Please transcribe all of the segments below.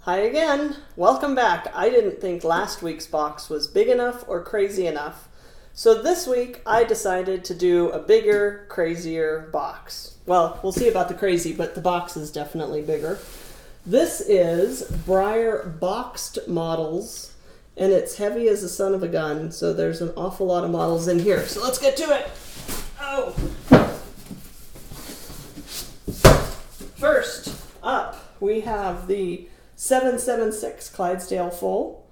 Hi again. Welcome back. I didn't think last week's box was big enough or crazy enough. So this week I decided to do a bigger, crazier box. Well, we'll see about the crazy, but the box is definitely bigger. This is Breyer boxed models, and it's heavy as the son of a gun, so there's an awful lot of models in here. So let's get to it. Oh! First up, we have the 776 Clydesdale Full.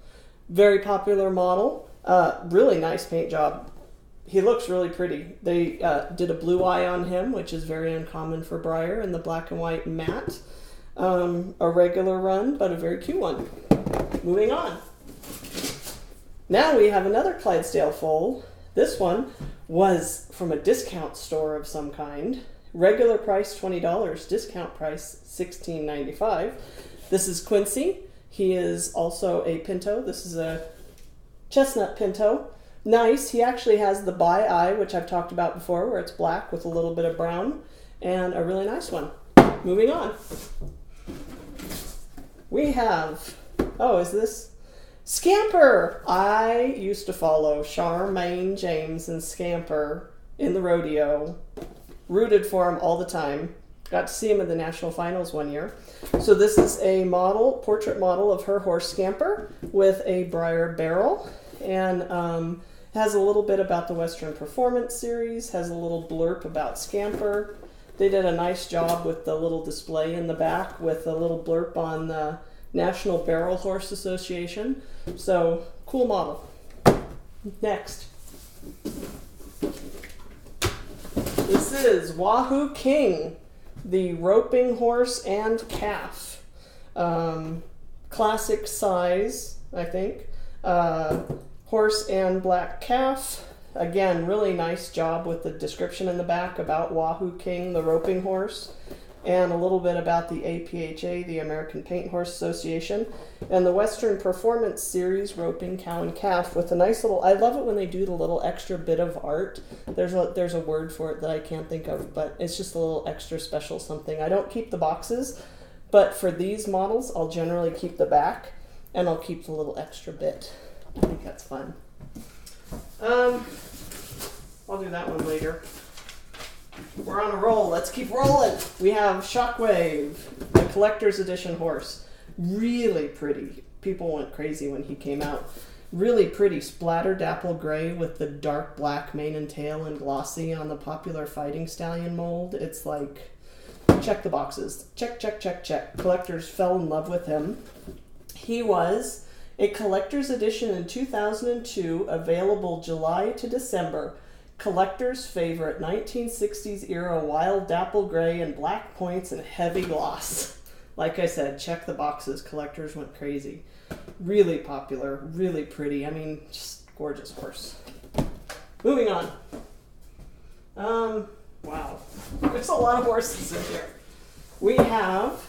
Very popular model. Really nice paint job. He looks really pretty. They did a blue eye on him, which is very uncommon for Breyer, and the black and white matte. A regular run, but a very cute one. Moving on. Now we have another Clydesdale Full. This one was from a discount store of some kind. Regular price $20, discount price $16.95. This is Quincy. He is also a Pinto. This is a chestnut Pinto. Nice. He actually has the bi eye, which I've talked about before, where it's black with a little bit of brown, and a really nice one. Moving on. We have, is this Scamper? I used to follow Charmaine James and Scamper in the rodeo. Rooted for him all the time. Got to see him at the national finals one year. So this is a portrait model of her horse Scamper with a Breyer barrel, and has a little bit about the Western Performance Series, has a little blurb about Scamper. They did a nice job with the little display in the back with a little blurb on the National Barrel Horse Association. So, cool model. Next. This is Wahoo King, the roping horse and calf. Classic size, I think. Horse and black calf. Again, really nice job with the description in the back about Wahoo King, the roping horse, and a little bit about the APHA, the American Paint Horse Association, and the Western Performance Series roping cow and calf with a nice little, I love it when they do the little extra bit of art. There's a word for it that I can't think of, but it's just a little extra special something. I don't keep the boxes, but for these models, I'll generally keep the back, and I'll keep the little extra bit. I think that's fun. I'll do that one later. We're on a roll. Let's keep rolling. We have Shockwave, the collector's edition horse. Really pretty. People went crazy when he came out. Really pretty splattered dapple gray with the dark black mane and tail and glossy on the popular fighting stallion mold. It's like, check the boxes. Check, check, check, check. Collectors fell in love with him. He was a collector's edition in 2002, available July to December. Collector's favorite 1960s era wild dapple gray and black points and heavy gloss. Like I said, check the boxes. Collectors went crazy. Really popular, really pretty. I mean, just gorgeous horse. Moving on. Wow. There's a lot of horses in here. We have,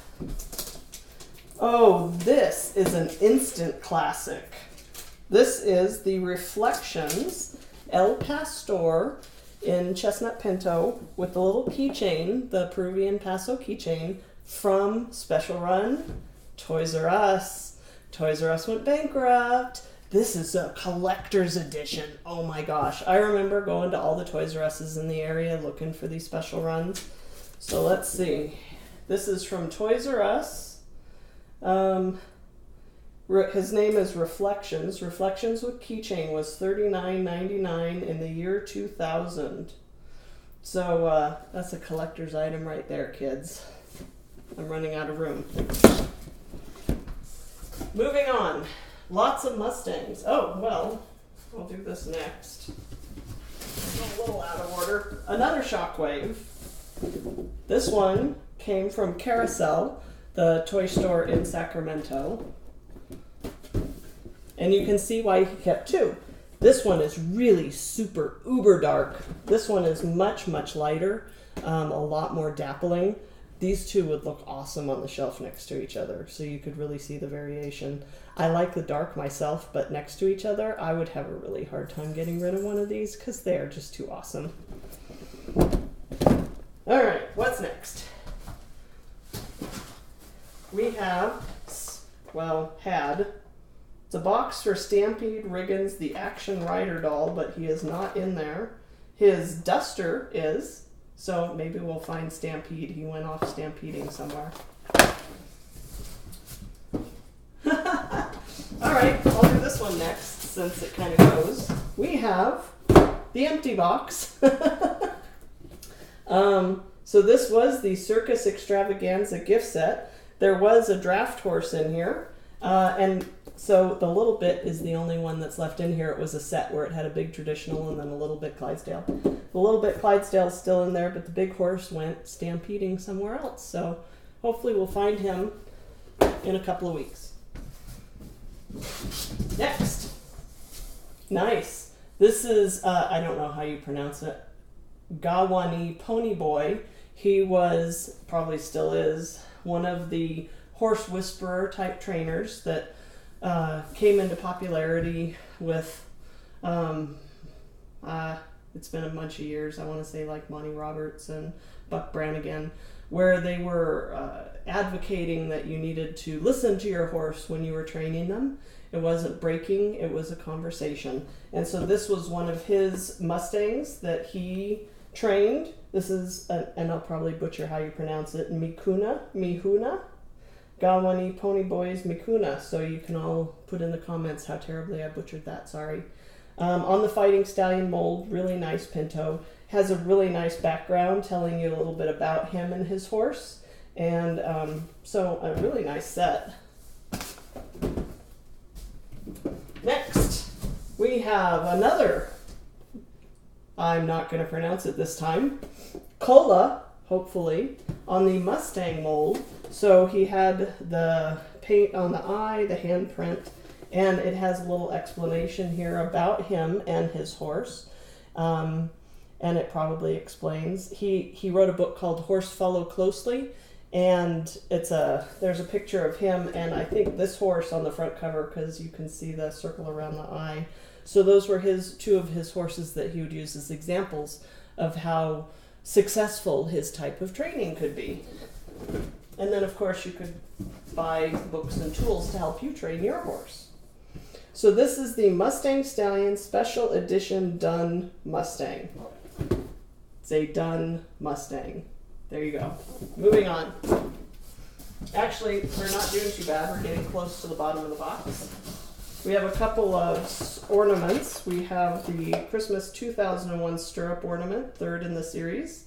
this is an instant classic. This is the Reflections El Pastor in Chestnut Pinto with the little keychain, the Peruvian Paso keychain from Special Run, Toys R Us. Toys R Us went bankrupt. This is a collector's edition. Oh my gosh. I remember going to all the Toys R Us's in the area looking for these special runs. So let's see. This is from Toys R Us. His name is Reflections. Reflections with keychain was $39.99 in the year 2000. So that's a collector's item right there, kids. I'm running out of room. Moving on. Lots of Mustangs. Oh, well, I'll do this next. A little out of order. Another Shockwave. This one came from Carousel, the toy store in Sacramento. And you can see why he kept two. This one is really super uber dark. This one is much, much lighter, a lot more dappling. These two would look awesome on the shelf next to each other, so you could really see the variation. I like the dark myself, but next to each other, I would have a really hard time getting rid of one of these because they are just too awesome. All right, what's next? We have well, had. It's a box for Stampede Riggins, the Action Rider doll, but he is not in there. His duster is, so maybe we'll find Stampede. He went off stampeding somewhere. Alright, I'll do this one next, since it kind of goes. We have the empty box. So this was the Circus Extravaganza gift set. There was a draft horse in here, and so the little bit is the only one that's left in here. It was a set where it had a big traditional and then a little bit Clydesdale. The little bit Clydesdale is still in there, but the big horse went stampeding somewhere else. So hopefully we'll find him in a couple of weeks. Next. Nice. This is, I don't know how you pronounce it, Gawani Pony Boy. He was, probably still is, one of the horse whisperer type trainers that came into popularity with, it's been a bunch of years, I want to say like Monty Roberts and Buck Brannigan, where they were advocating that you needed to listen to your horse when you were training them. It wasn't breaking, it was a conversation. And so this was one of his Mustangs that he trained. This is, and I'll probably butcher how you pronounce it, Mihuna. Gawani Pony Boy's Mikuna. So you can all put in the comments how terribly I butchered that, sorry. On the Fighting Stallion mold, really nice pinto. Has a really nice background telling you a little bit about him and his horse. And so a really nice set. Next, we have another, I'm not going to pronounce it this time, Cola, hopefully, on the Mustang mold. So he had the paint on the eye, the handprint, and it has a little explanation here about him and his horse. And it probably explains. He wrote a book called Horse Follow Closely, and there's a picture of him and I think this horse on the front cover because you can see the circle around the eye. So those were two of his horses that he would use as examples of how successful his type of training could be. And then of course you could buy books and tools to help you train your horse. So this is the Mustang Stallion Special Edition Dun Mustang. It's a Dun Mustang. There you go. Moving on. Actually, we're not doing too bad. We're getting close to the bottom of the box. We have a couple of ornaments. We have the Christmas 2001 Stirrup Ornament, third in the series.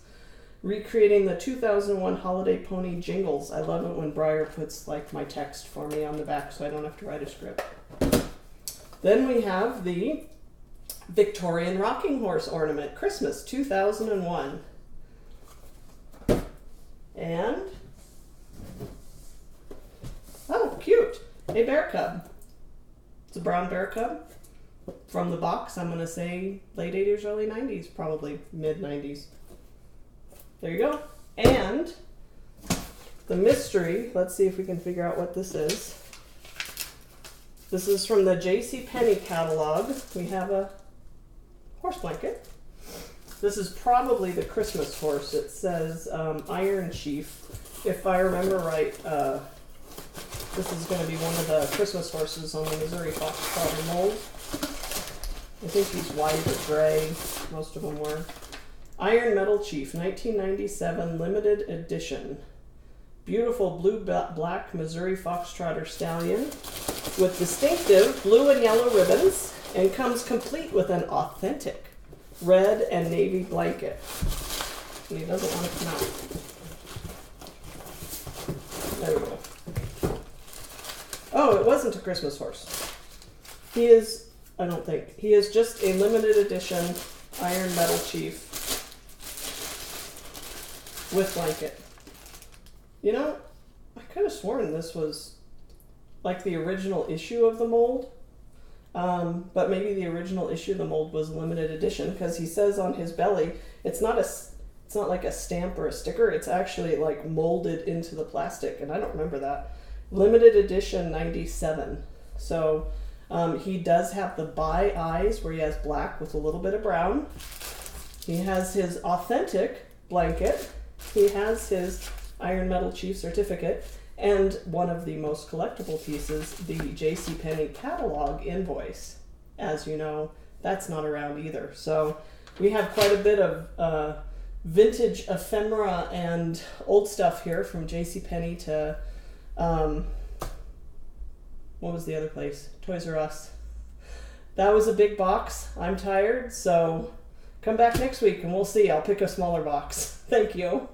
Recreating the 2001 Holiday Pony Jingles. I love it when Breyer puts like my text for me on the back so I don't have to write a script. Then we have the Victorian Rocking Horse Ornament, Christmas 2001. And, oh, cute, a bear cub. It's a brown bear cub. From the box, I'm going to say late 80s, early 90s, probably mid 90s. There you go. And the mystery, let's see if we can figure out what this is. This is from the JCPenney catalog. We have a horse blanket. This is probably the Christmas horse. It says Iron Chief. If I remember right, this is going to be one of the Christmas horses on the Missouri Foxtrot mold. I think he's white or gray. Most of them were. Iron Metal Chief, 1997 limited edition. Beautiful blue-black Missouri Foxtrotter stallion with distinctive blue and yellow ribbons and comes complete with an authentic red and navy blanket. And he doesn't want to come out. There we go. Oh, it wasn't a Christmas horse. He is, I don't think, he is just a limited edition Iron Metal Chief with blanket. You know, I could have sworn this was like the original issue of the mold. But maybe the original issue of the mold was limited edition because he says on his belly, it's not like a stamp or a sticker. It's actually like molded into the plastic, and I don't remember that. Limited edition 97. So he does have the bi eyes where he has black with a little bit of brown. He has his authentic blanket. He has his Iron Metal Chief certificate, And one of the most collectible pieces, the JCPenney catalog invoice. As you know, that's not around either. So we have quite a bit of vintage ephemera and old stuff here, from JCPenney to what was the other place? Toys R Us. That was a big box. I'm tired, so come back next week and we'll see. I'll pick a smaller box. Thank you.